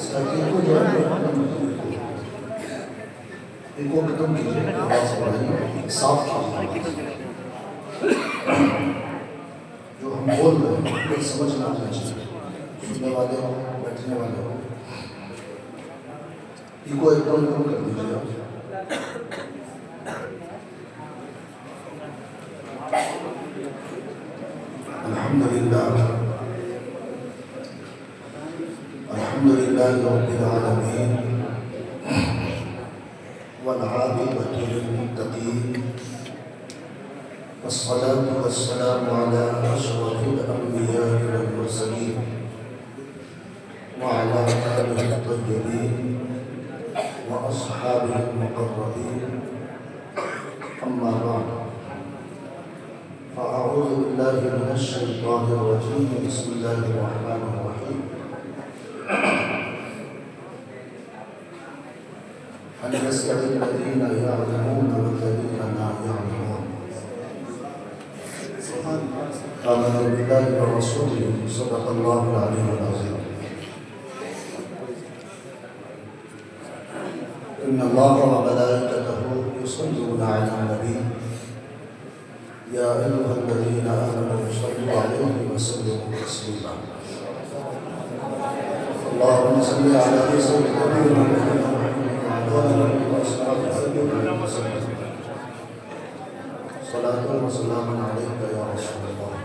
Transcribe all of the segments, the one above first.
ساتھیوں کو جو ہے ان کو ختم کیجیے، آواز بڑھائیے، صاف کیجیے، جو ہم بول رہے ہیں کوئی سمجھ نہ آنا چاہیے، سننے والے ہوں بیٹھنے والے ہوں، ان کو ایک دم کم کر دیجیے آپ۔ الحمدللہ رب العالمین والعاقبۃ للمتقین والصلاة والسلام علی اشرف الانبیاء والمرسلین وعلی آلہ الطیبین واصحابہ المقربین، اما بعد فاعوذ باللہ من الشیطان الرجیم، بسم اللہ الرحمن الرحیم۔ أن يسأل الذين يعلمون والذين لا يعلمون، آمنوا بالله ورسوله، صدق الله العلي العظيم۔ إن الله وملائكته يصلون على النبي يا أيها الذين آمنوا صلوا عليه وسلموا تسليما، اللهم صل على سيدنا محمد صلاة وسلام عليك يا رسول الله۔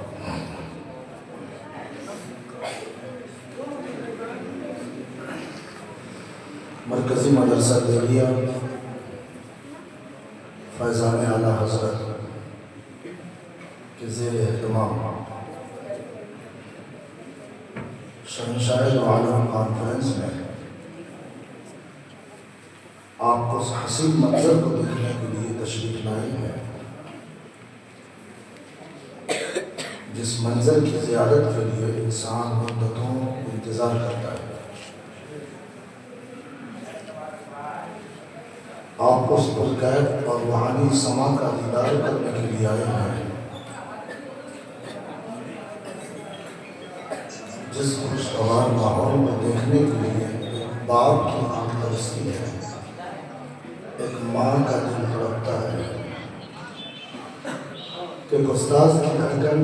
مرکزی مدرسہ دہلیہ فیضان اعلیٰ حضرت کے زیر اہتمام شہنشاہ عالم کانفرنس میں آپ کو اس حسین منظر کو دیکھنے کے لیے تشریف لائی ہے، جس منظر کی زیارت کے لیے انسان مدتوں انتظار کرتا ہے۔ آپ اس پرکیف اور روحانی سما کا دیدار کرنے کے لیے آئے ہیں، جس خوشگوار ماحول کو دیکھنے کے لیے ایک باپ کی آنکھ ترستی ہے، ایک ماں کا دل تڑپتا ہے، ایک استاذ کی دھڑکن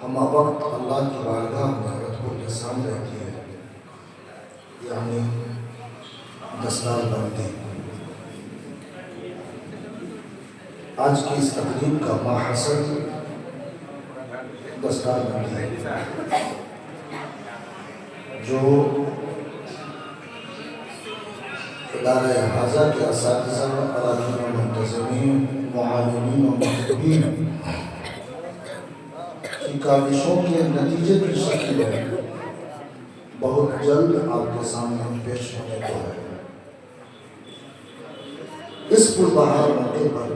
ہمہ وقت اللہ کی بارگاہ میں رتب اللسان رہتی ہے، یعنی دستار بندی۔ آج کی اس تقریب کا ماحصل دستار بندی ہے، جو ادارہ حاضہ کے اساتذہ، اراکین و منتظمین، معاونین و مکتوبین کی کاوشوں کے نتیجے کی شکل میں بہت جلد آپ کے سامنے پیش ہونے کو ہے۔ اس پربہار موقع پر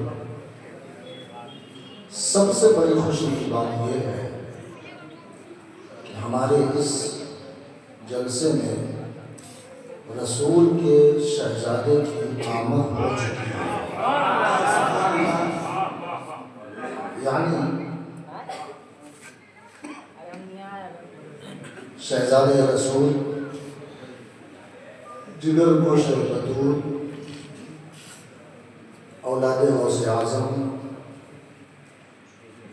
سب سے بڑی خوشی کی بات یہ ہے کہ ہمارے اس جلسے میں رسول کے شہزادے کی آمد ہو چکی ہے، یعنی شہزادے رسول، جگر گوش بطور، اولاد غوث اعظم،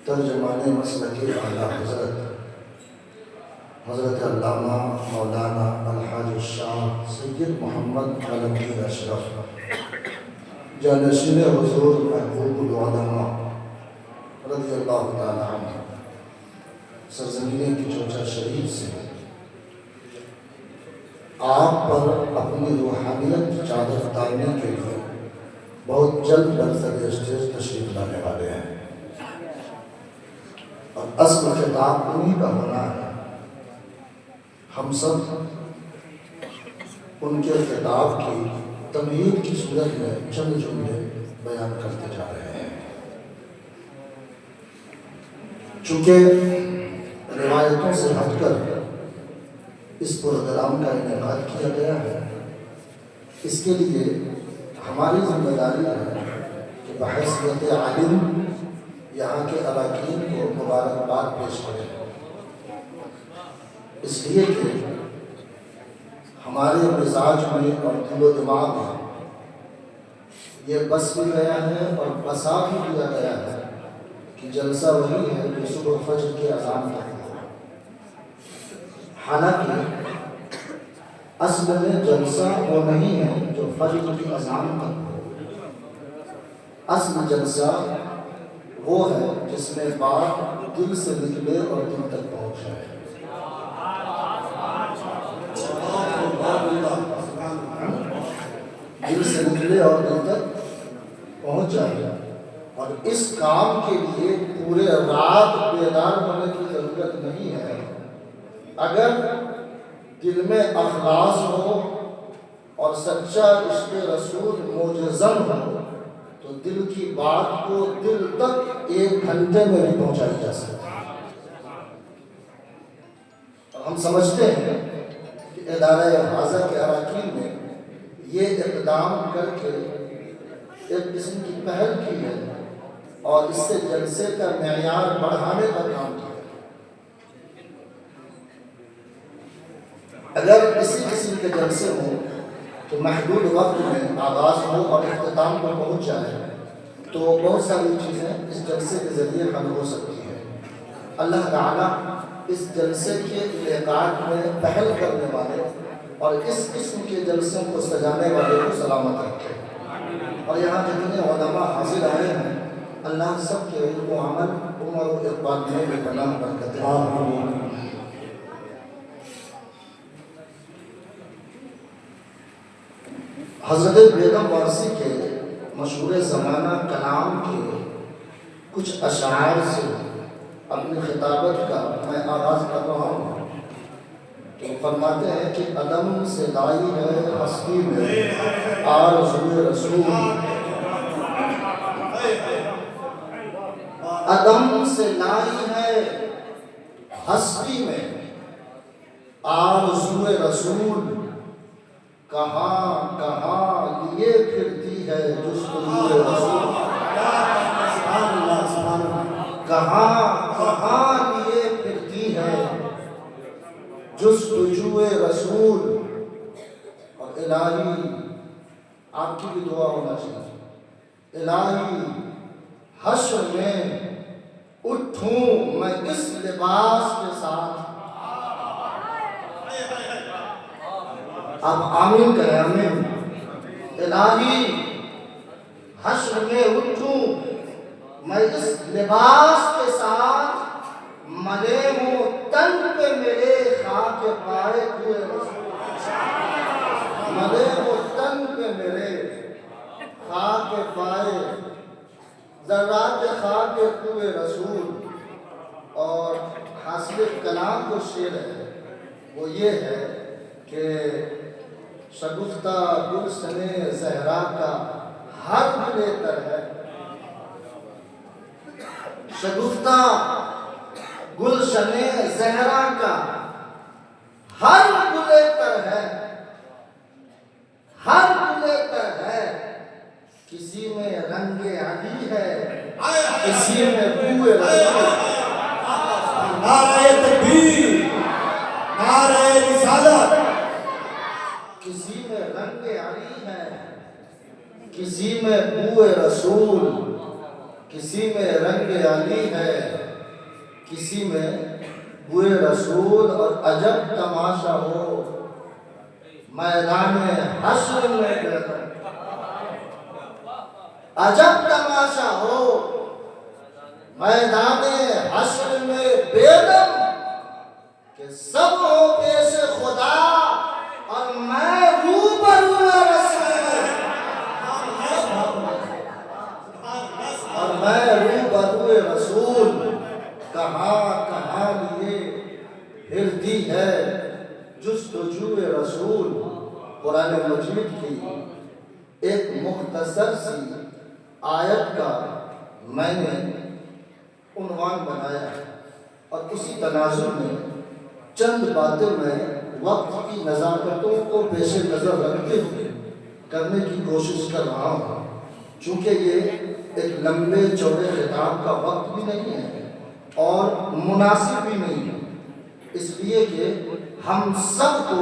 ترجمان مسلک اعلیٰ حضرت علامہ مولانا الحاج الشاہ سید محمد علمگیر اشرف، جانشین حضور محبوب العلماء رضی اللہ تعالی عنہ، سرزمین کی چوچا شریف سے آپ پر اپنی روحانیت کی چادر اتارنے کے لیے بہت جلد برسر اسٹیج تشریف لانے والے ہیں، اور اصل خطاب انہی کا ہونا ہے۔ ہم سب ان کے خطاب کی تمہید کی صورت میں چند جملے بیان کرتے جا رہے ہیں۔ چونکہ روایتوں سے ہٹ کر اس پروگرام کا انعقاد کیا گیا ہے، اس کے لیے ہماری ذمہ داری ہے کہ بحیثیت عالم یہاں کے اراکین کو مبارکباد پیش کریں، اس لیے کہ ہمارے مزاج میں اور دل و دماغ میں یہ بس بھی گیا ہے اور بسا بھی دیا گیا ہے کہ جلسہ وہی ہے جو صبح فجر کی اذان تک ہے۔ حالانکہ اصل میں جلسہ وہ نہیں ہے جو فجر کی اذان تک ہو، اصل جلسہ وہ ہے جس میں بات دل سے نکلے اور دل تک پہنچ جائے۔ دل سے نکلے اور دل تک پہنچ جائے، اور اس کام کے لیے پورے رات بیدار ہونے کی ضرورت نہیں ہے۔ اگر دل میں اخلاص ہو اور سچا عشق رسول موجزم ہو تو دل کی بات کو دل تک 1 گھنٹے میں بھی پہنچائی جا سکتی ہے۔ اور ہم سمجھتے ہیں کہ ادارہ حاضر کے اراکین نے یہ اقدام کر کے ایک قسم کی پہل کی ہے اور اس سے جلسے کا معیار بڑھانے کا کام کیا۔ اگر اسی قسم کے جلسے ہوں تو محدود وقت میں آغاز ہو اور اختتام پر پہنچ جائے تو بہت ساری چیزیں اس جلسے کے ذریعے حل ہو سکتی ہیں۔ اللہ تعالیٰ اس جلسے کے انعقاد میں پہل کرنے والے اور اس قسم کے جلسوں کو سجانے والے کو سلامت رکھے، اور یہاں جتنے علماء حاضر آئے ہیں اللہ سب کے علم و عمل عمر و اقبال میں پناہ برکت آمین۔ حضرت بیگم وارثی کے مشہور زمانہ کلام کے کچھ اشعار سے اپنی خطابت کا میں آغاز کر رہا ہوں۔ تو فرماتے ہیں کہ عدم سے لائی ہے ہستی میں آرزوئے رسول، عدم سے لائی ہے ہستی میں آرزوئے رسول، کہاں کہاں لیے پھرتی ہے جستجوئے رسول، کہاں کہاں لیے پھرتی ہے جستجوئے رسول۔ اور الہی آپ کی بھی دعا ہونا چاہیے، الہی حشر میں اٹھوں میں اس لباس کے ساتھ، اب آمین کہیں آمین۔ الہی حشر میں اٹھوں میں اس لباس کے ساتھ، ملے ہوں تن پہ میرے خاک پائے ہوئے رسول، ملے ہوں تن پہ میرے خاک پائے ذرات خاک ہوئے رسول۔ اور حاصل کلام جو شعر ہے وہ یہ ہے کہ شگفتہ گلشن زہرا کا ہر گلے تر ہے، شگفتہ گلشن زہرا کا ہر گلے تر ہے، ہر گلے تر ہے، کسی میں رنگ علی ہے کسی میں بوئے رسول۔ نعرہ تکبیر، نعرہ رسالت، کسی میں رنگ علی ہے کسی میں بوئے رسول، کسی میں رنگ علی ہے کسی میں بوئے رسول۔ اور عجب تماشا ہو میدان حشر میں بیدم، عجب تماشا ہو میدان حشر میں بیدم، کہ سب ہو پیش خدا اور میں روبرو رسول، اور میں روبرو رسول، کہاں کہاں لیے پھرتی ہے جستجوئے رسول۔ قرآن مجید کی ایک مختصر سی آیت کا میں نے عنوان بنایا ہے، اور اسی تناظر میں چند باتیں میں وقت کی نزاکتوں کو پیش نظر رکھتے ہوئے کرنے کی کوشش کر رہا ہوں، چونکہ یہ ایک لمبے چوڑے خطاب کا وقت بھی نہیں ہے اور مناسب بھی نہیں ہے، اس لیے کہ ہم سب کو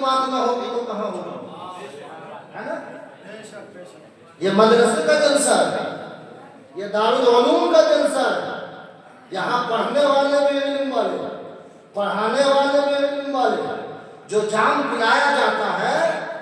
بات نہ ہوگی تو کہاں ہوگا؟ ہے نا؟ یہ مدرسے کا جلسہ ہے، یہ دارالعلوم کا جلسہ ہے، یہاں پڑھنے والے بھی علم والے، پڑھانے والے بھی علم والے، جو جام پلایا جاتا ہے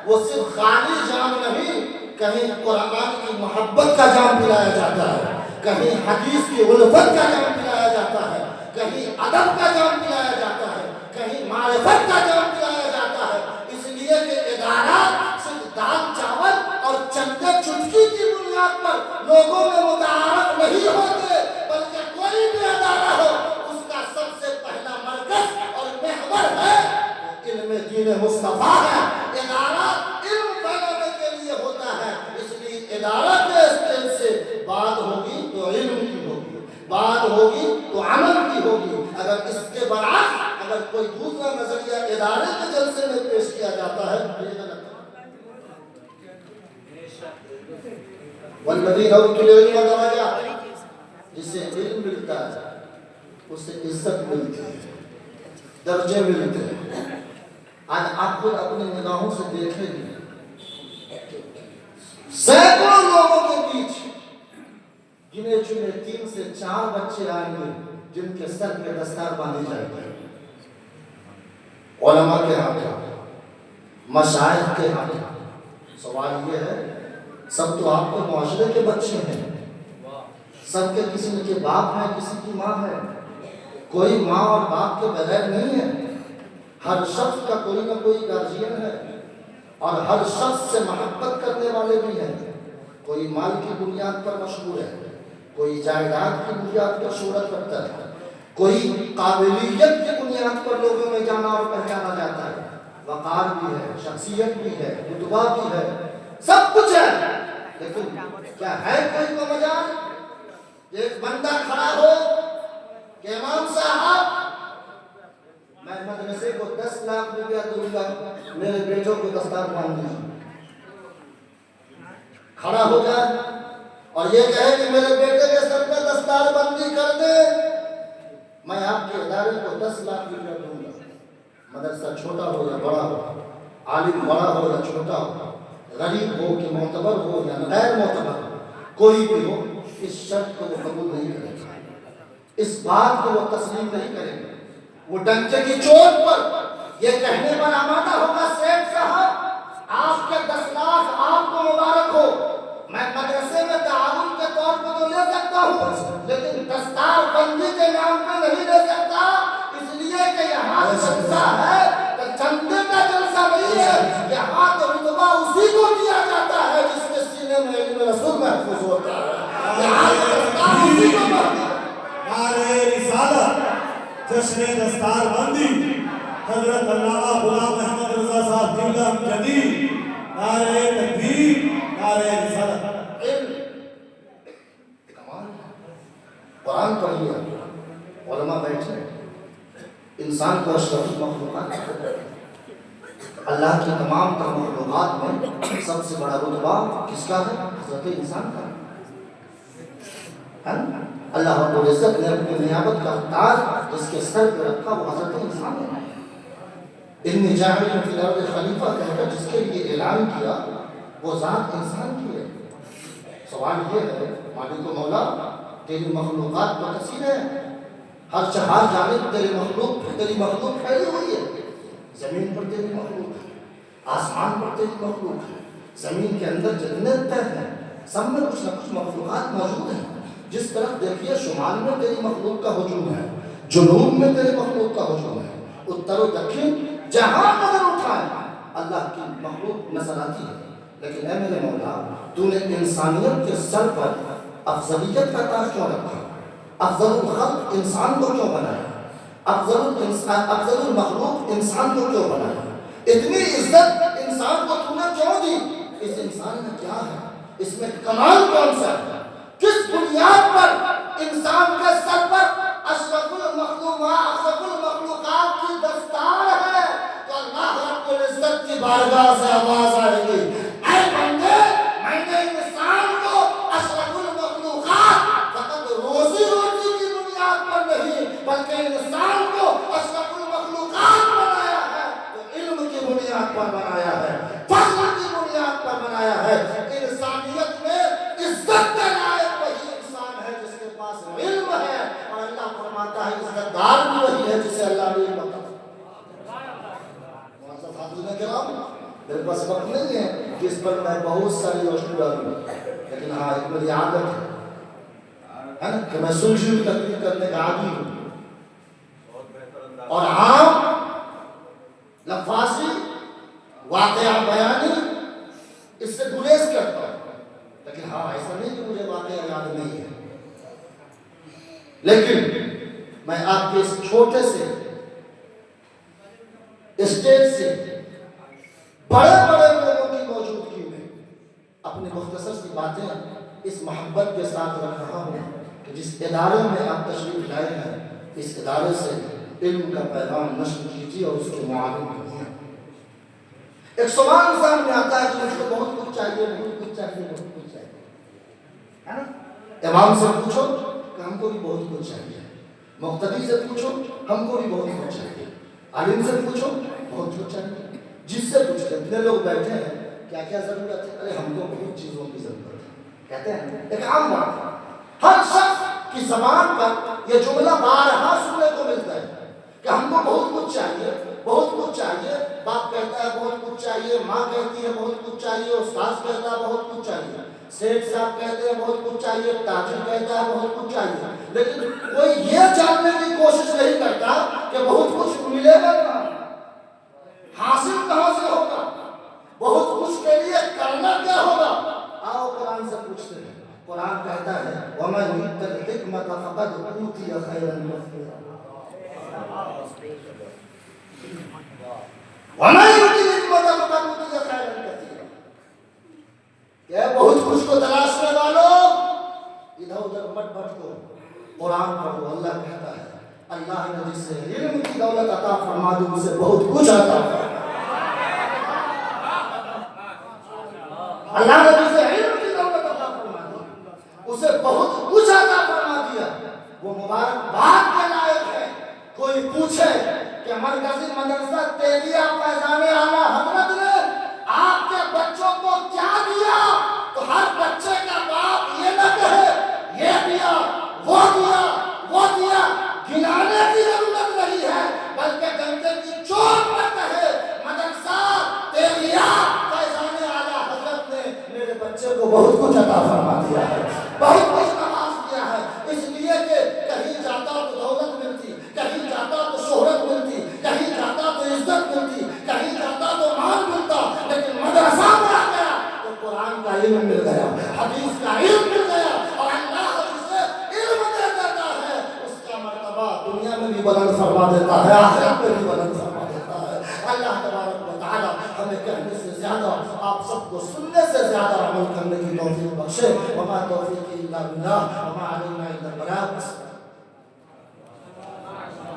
وہ صرف خالی جام نہیں، کہیں قرآن کی محبت کا جام پلایا جاتا ہے، کہیں حدیث کی الفت کا جام پلایا جاتا ہے، کہیں ادب کا جام پلایا جاتا ہے، کہیں معرفت کا جام پلایا جاتا ہے۔ اس لیے کہ ادارہ صرف دال چاول اور چندے چٹکی کی بنیاد پر لوگوں میں متعارف نہیں ہوتے، بلکہ کوئی بھی ادارہ ہو اس کا سب سے پہلا مرکز اور محور ہے علم دین مصطفیٰ ہے۔ ادارہ علم پھیلانے کے لیے ہوتا ہے، اس لیے ادارہ کے اسٹیج سے بات ہوگی تو علم کی ہوگی، بات ہوگی تو عمل کی ہوگی۔ اگر اس کے برعکس اگر کوئی دوسرا نظریہ ادارے کے جلسے میں پیش کیا جاتا ہے تو یہ غلط ہے۔ والذین اوتوا العلم درجات، جس سے علم ملتا ہے اس سے عزت ملتی ہے، درجے ملتے ہیں۔ آج آپ خود اپنی نگاہوں سے دیکھیں گے سینکڑوں لوگوں کے بیچ گنے چنے 3 سے 4 بچے آئیں گے جن کے سر پہ دستار باندھی جائے گی، علماء کے ہاتھ، مشائخ کے ہاتھ۔ سوال یہ ہے سب تو آپ کے معاشرے کے بچے ہیں، سب کے کسی کے باپ ہے، کسی کی ماں ہے، کوئی ماں اور باپ کے بغیر نہیں ہے۔ ہر شخص کا کوئی نہ کوئی گارجین ہے اور ہر شخص سے محبت کرنے والے بھی ہیں۔ کوئی مال کی بنیاد پر مشہور ہے، کوئی جائیداد کی بنیاد پر شہرت رکھتا ہے، کوئی قابلیت کی بنیاد پر لوگوں میں جانا اور پہچانا جاتا ہے۔ وقار بھی ہے، شخصیت بھی ہے، رتبہ بھی ہے، سب کچھ ہے، لیکن کیا ہے کوئی کو مجال؟ ایک بندہ کھڑا ہو کہ امام صاحب میں مدرسے کو 10 لاکھ روپیہ دوں گا، میرے بیٹوں کو دستار باندھ دیجیے، کھڑا ہو جائے اور یہ کہے کہ میرے بیٹے کے سر پہ دستار بندی کر دے، میں آپ کے ادارے کو 10 لاکھ روپیہ دوں گا۔ مدرسہ چھوٹا ہو یا بڑا ہو، عالم بڑا ہو یا چھوٹا ہو، غریب ہو کہ معتبر ہو یا غیر معتبر ہو، کوئی بھی ہو، اس شرط کو وہ قبول نہیں کرے گا، اس بات کو وہ تسلیم نہیں کرے گا۔ وہ ڈنچے کی چوٹ پر یہ کہنے پر آمادہ ہوگا سیٹ صاحب آپ کے 10 لاکھ آپ کو مبارک ہو، میں مدرسے میں تعاون کے طور پر تو لے سکتا ہوں لیکن دستار بندی کے نام پہ نہیں لے سکتا، اس لیے کہ یہاں جلسہ ہے تو چندے کا جلسہ نہیں ہے، یہاں تو رتبہ اسی کو دیا جاتا ہے جس کے سینے میں علم رسول محفوظ ہوتا ہے، یہاں تو دستار اسی کو محفوظ۔ نعرہ رسالت، جشن دستار بندی، حضرت علامہ غلام احمد رضا صاحب قبلہ جدید، نعرہ تکبیر، نعرہ رسالت۔ علم کمال ہے، قرآن پڑھیے، علماء بیٹھے، انسان کو اشرف المخلوقات ہے۔ اللہ کی تمام تر مخلوقات میں سب سے بڑا رتبہ کس کا ہے؟ حضرت انسان کا ہے۔ اللہ رب العزت نے اپنی نیابت کا تاج جس کے سر پہ رکھا وہ حضرت انسان ہے۔ انی جاعل فی الارض خلیفہ کہہ کر جس کے لیے اعلان کیا وہ ذات انسان کی ہے۔ سوال یہ ہے مالک و مولا تیری مخلوقات تو کثیر ہے، ہر چہار جانب تیری مخلوق پھیلی ہوئی ہے، زمین پر تیری مخلوق ہے، آسمان پر تیری مخلوق ہے، زمین کے اندر جنت ہے، سب میں کچھ نہ کچھ مخلوقات موجود ہیں۔ جس طرف دیکھیے شمال میں تیری مخلوق کا ہجوم ہے، جنوب میں تیری مخلوق کا ہجوم ہے، اتر و دکھن جہاں نظر اٹھائے اللہ کی مخلوق نظر آتی ہے۔ لیکن اے میرے مولا تو نے انسانیت کے سر پر افضلیت کا تاج کیوں رکھا؟ افضل الخلق انسان کو کیوں بنایا؟ افضل المخلوق انسان کو کیوں بنایا؟ اتنی عزت انسان کو تو نے کیوں دی؟ اس انسان میں کیا ہے؟ اس میں کمال کون سا ہے؟ کس بنیاد پر انسان کے سر پر اشرف المخلوقات کی دستار ہے؟ تو اللہ رب العزت کی بارگاہ سے آواز آئے گی، اے بندے میں نے انسان کو اشرف المخلوقات فقط روزی کی بنیاد پر نہیں بلکہ انسان کو اشرف المخلوقات بنایا ہے، تو علم کی بنیاد کرام میرے پاس وقت نہیں ہے کہ اس پر میں بہت ساری روشنی ڈالوں، لیکن ہاں ایک میری عادت ہے نا کہ میں سلجھی تقریر کرنے کا عادی ہوں، اور عام لفاظی واقعہ بیانی اس سے گریز کرتا ہوں، لیکن ہاں ایسا نہیں کہ مجھے واقعہ یاد نہیں ہے، لیکن میں آپ کے اس چھوٹے سے اسٹیج سے بڑے بڑے لوگوں کی موجودگی میں اپنی مختصر سی باتیں اس محبت کے ساتھ رکھ رہا ہوں کہ جس ادارے میں آپ تشریف لائے ہیں اس ادارے سے علم کا پیغام نشر کیجیے اور اس کے معاون کیجیے۔ ایک سوال انسان میں آتا ہے کہ مجھ کو بہت کچھ چاہیے، بہت کچھ چاہیے، بہت کچھ چاہیے، ہے نا؟ امام سے پوچھو کہ ہم کو بھی بہت کچھ چاہیے، مقتدی سے پوچھو ہم کو بھی بہت کچھ چاہیے، عالم سے پوچھو بہت کچھ چاہیے، جس سے پوچھتے اتنے لوگ بیٹھے ہیں کیا کیا ضرورت ہے؟ ارے ہم کو بہت چیزوں کی ضرورت ہے، کہتے ہیں ایک عام بات ہے، ہر شخص کی زبان پر یہ جملہ بارہا سننے کو ملتا ہے کہ ہم کو بہت کچھ چاہیے، بہت کچھ چاہیے، باپ کہتا ہے بہت کچھ چاہیے، ماں کہتی ہے بہت کچھ چاہیے، استاذ کہتا ہے بہت کچھ چاہیے، سیٹھ صاحب کہتے ہیں بہت کچھ چاہیے، تاجر کہتا ہے بہت کچھ چاہیے، لیکن کوئی یہ جاننے کی کوشش نہیں کرتا کہ بہت کچھ ملے گا کہاں، حاصل کہاں سے ہوگا، بہت کچھ کے لیے کرنا کیا ہوگا؟ آؤ قرآن سے پوچھتے ہیں۔ قرآن کہتا ہے وَمَنْ يُؤْتَ الْحِكْمَةَ فَقَدْ أُوتِيَ خَيْرًا كَثِيرًا وَمَنْ يُؤْتِ الْحِكْمَةَ فَقَدْ أُوتِيَ خَيْرًا كَثِيرًا۔ یہ بہت کچھ کو تلاشنے والوں ادھر ادھر مت بھٹکو، قرآن پڑھو۔ اللہ کہتا ہے اللہ نے جسے علم کی دولت عطا فرما دی اسے بہت کچھ عطا فرما، اللہ نے جسے علم کی دولت عطا فرما دی اسے بہت کچھ عطا فرما دیا، وہ مبارکباد کے لائق ہے۔ کوئی پوچھے کہ مرکزی مدرسہ تیلیہ فیضان اعلیٰ حضرت نے آپ کے بچوں کو کیا دیا، تو ہر بچے کا باپ یہ نہ کہے یہ دیا وہ دیا وہ دیا، گنانے کی ضرورت نہیں ہے، بلکہ گنجے کی چوٹ پر کہے مدرسہ تیلیہ فیضان اعلیٰ حضرت نے میرے بچے کو بہت کچھ عطا فرما دیا ہے، بہت کچھ نواز دیا ہے، اس لیے کہ کہیں جاتا تو دولت ملتی، کہیں جاتا تو شہرت ملتی، کہیں جاتا تو عزت ملتی، کہیں جاتا تو مال ملتا، لیکن مدرسہ میں آ گیا تو قرآن کا علم مل گیا، حدیث کا علم مل گیا، اور اللہ جسے علم دے دیتا ہے اس کا مرتبہ دنیا میں بھی بلند فرما دیتا ہے، آخرت میں بھی بلند فرما دیتا ہے۔ اللہ تبارک و تعالی ہمیں کہنے سے زیادہ آپ سب کو سننے سے زیادہ عمل کرنے کی توفیق بخشے۔ وما توفیقی الا باللہ وما علینا الا البلاغ۔